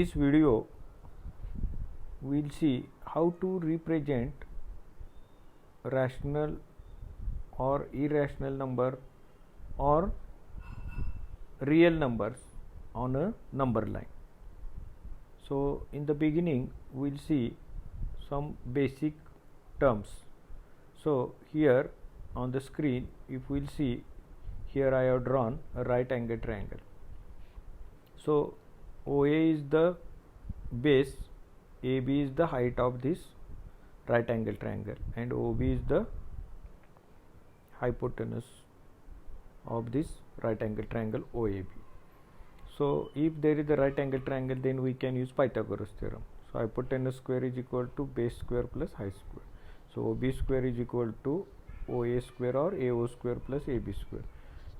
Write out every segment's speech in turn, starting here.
This video we'll see how to represent rational or irrational number or real numbers on a number line. So in the beginning we'll see some basic terms. So here on the screen, if we'll see, here I have drawn a right angle triangle. So OA is the base, AB is the height of this right angle triangle, and OB is the hypotenuse of this right angle triangle OAB. So if there is a right angle triangle, then we can use Pythagoras theorem. So hypotenuse square is equal to base square plus height square. So OB square is equal to OA square or AO square plus AB square.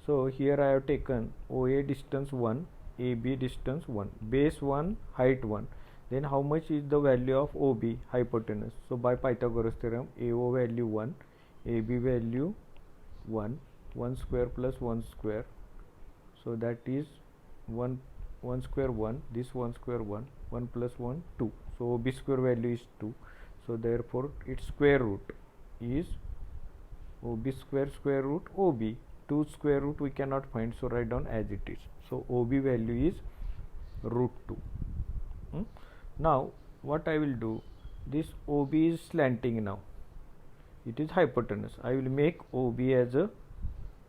So here I have taken OA distance 1, AB distance 1, base 1, height 1. Then how much is the value of OB, hypotenuse? So by Pythagoras theorem, AO value 1, AB value 1, 1 square plus 1 square. So that is 1 square 1, this 1 square 1, 1 plus 1 2. So OB square value is 2. So therefore its square root is OB square root OB. 2 square root we cannot find, so write down as it is. So OB value is root 2. Now what I will do, this OB is slanting now, it is hypotenuse. I will make OB as a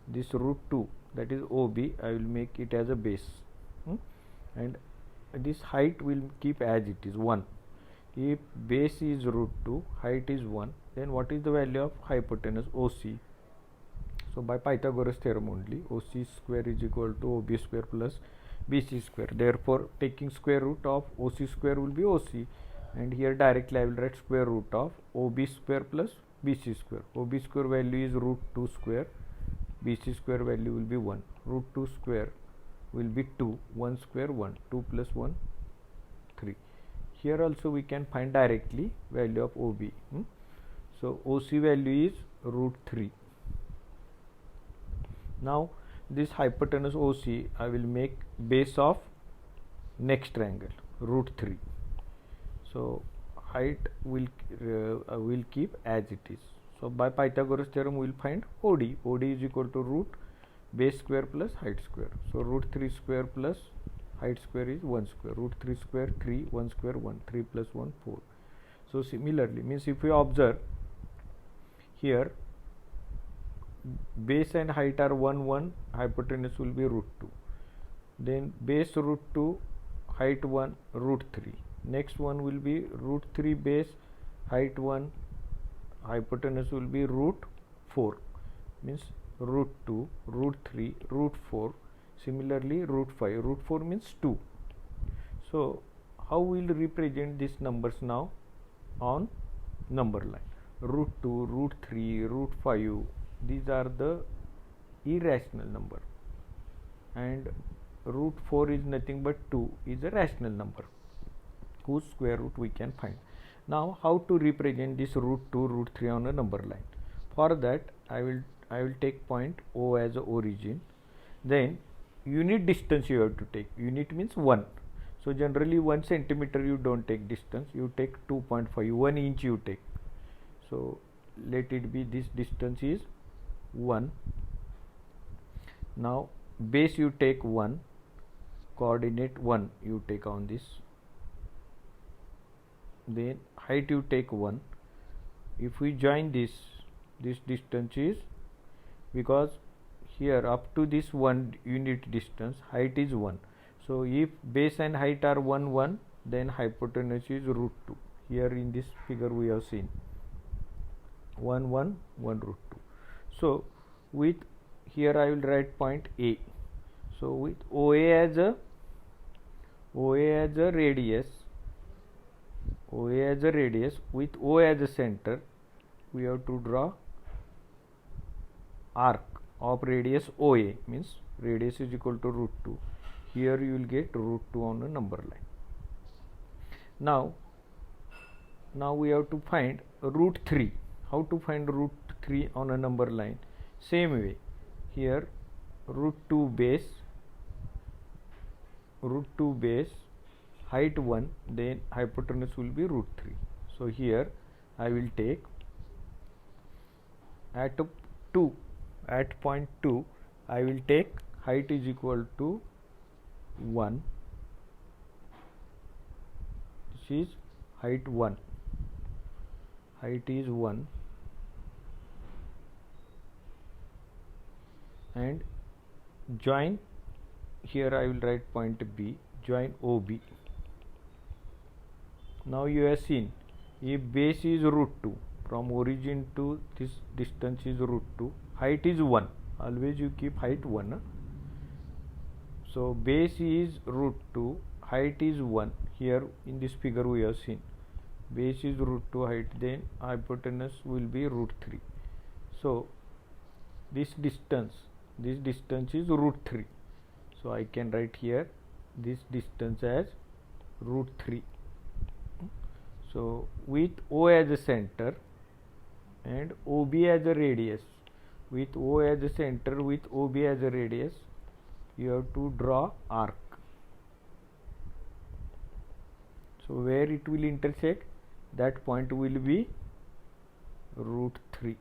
this root 2, that is OB, I will make it as a base, and this height will keep as it is 1. If base is root 2, height is 1, then what is the value of hypotenuse OC? So by Pythagoras theorem only, OC square is equal to OB square plus BC square. Therefore taking square root of OC square will be OC, and here directly I will write square root of OB square plus BC square. OB square value is root 2 square, BC square value will be 1. Root 2 square will be 2, 1 square 1, 2 plus 1 3. Here also we can find directly value of OB. So OC value is root 3. Now this hypotenuse OC I will make base of next triangle root 3. So height will keep as it is. So by Pythagoras theorem we will find OD. OD is equal to root base square plus height square. So root 3 square plus height square is 1 square. Root 3 square 3, 1 square 1, 3 plus 1 4. So similarly, means if we observe here, base and height are 1 1, hypotenuse will be root 2. Then base root 2, height 1, root 3. Next one will be root 3 base, height 1, hypotenuse will be root 4, means root 2, root 3, root 4. Similarly root 5, root 4 means 2. So how we will represent these numbers now on number line? Root 2, root 3, root 5, these are the irrational number, and root 4 is nothing but 2 is a rational number whose square root we can find. Now how to represent this root 2, root 3 on a number line? For that I will take point O as a origin. Then unit distance you have to take. Unit means 1. So generally 1 centimeter you don't take distance, you take 2.5, 1 inch you take. So let it be, this distance is 1. Now base you take 1, coordinate 1 you take on this. Then height you take 1. If we join this distance is, because here up to this 1 unit distance height is 1. So if base and height are 1 1, then hypotenuse is root 2. Here in this figure we have seen 1 1 1 root 2. So with here I will write point A. So with OA as a radius, with O as a center, we have to draw arc of radius OA, means radius is equal to root 2. Here you will get root 2 on a number line. Now we have to find root 3. How to find root 3 on a number line? Same way, here root 2 base, height 1, then hypotenuse will be root 3. So here I will take at point 2 I will take height is equal to 1. This is height 1, height is 1, and join, here I will write point B, join OB. Now you have seen, if base is root 2, from origin to this distance is root 2, height is 1, always you keep height 1. So base is root 2, height is 1, here in this figure we have seen, base is root 2 height, then hypotenuse will be root 3. So this distance is root 3. So I can write here this distance as root 3. So with O as a center and OB as a radius, with O as a center, with OB as a radius, you have to draw arc. So where it will intersect, that point will be root 3.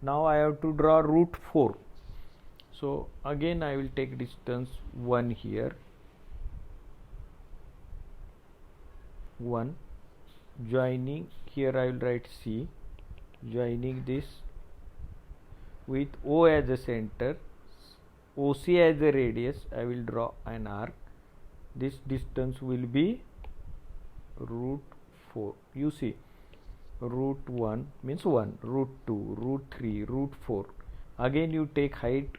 Now I have to draw root 4. So again I will take distance 1 here, 1, joining, here I will write C, joining this with O as a center, OC as a radius, I will draw an arc. This distance will be root 4. You see, root 1 means 1, root 2, root 3, root 4. Again you take height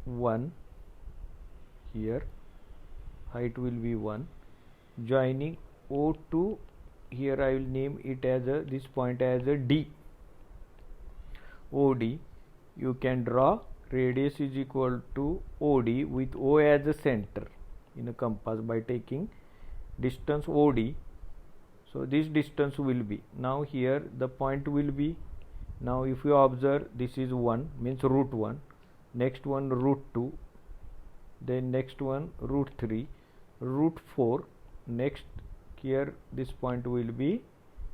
1 here, height will be 1, joining O2, here I will name it as a, this point as a D, OD. You can draw radius is equal to OD with O as a center in a compass by taking distance OD. So this distance will be, now here the point will be, now if you observe, this is 1 means root 1, next one root 2, then next one root 3, root 4, next here this point will be,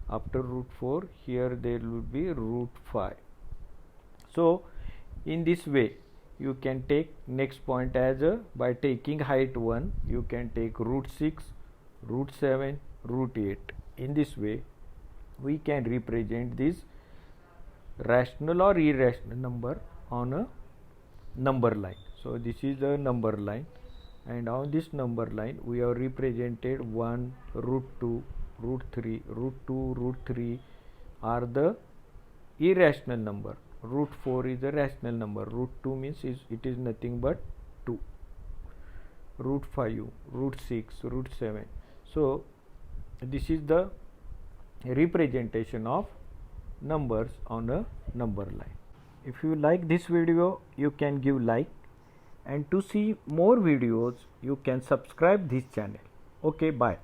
after root 4 here there will be root 5. So in this way you can take next point as a, by taking height 1 you can take root 6, root 7, root 8. In this way we can represent this rational or irrational number on a number line. So this is the number line, and on this number line we have represented 1, root 2, root 3, root 2, root 3 are the irrational number, root 4 is a rational number, root 2 means it is nothing but 2, root 5, root 6, root 7. So this is the representation of numbers on a number line. If you like this video, you can give like, and to see more videos you can subscribe this channel. Okay, bye.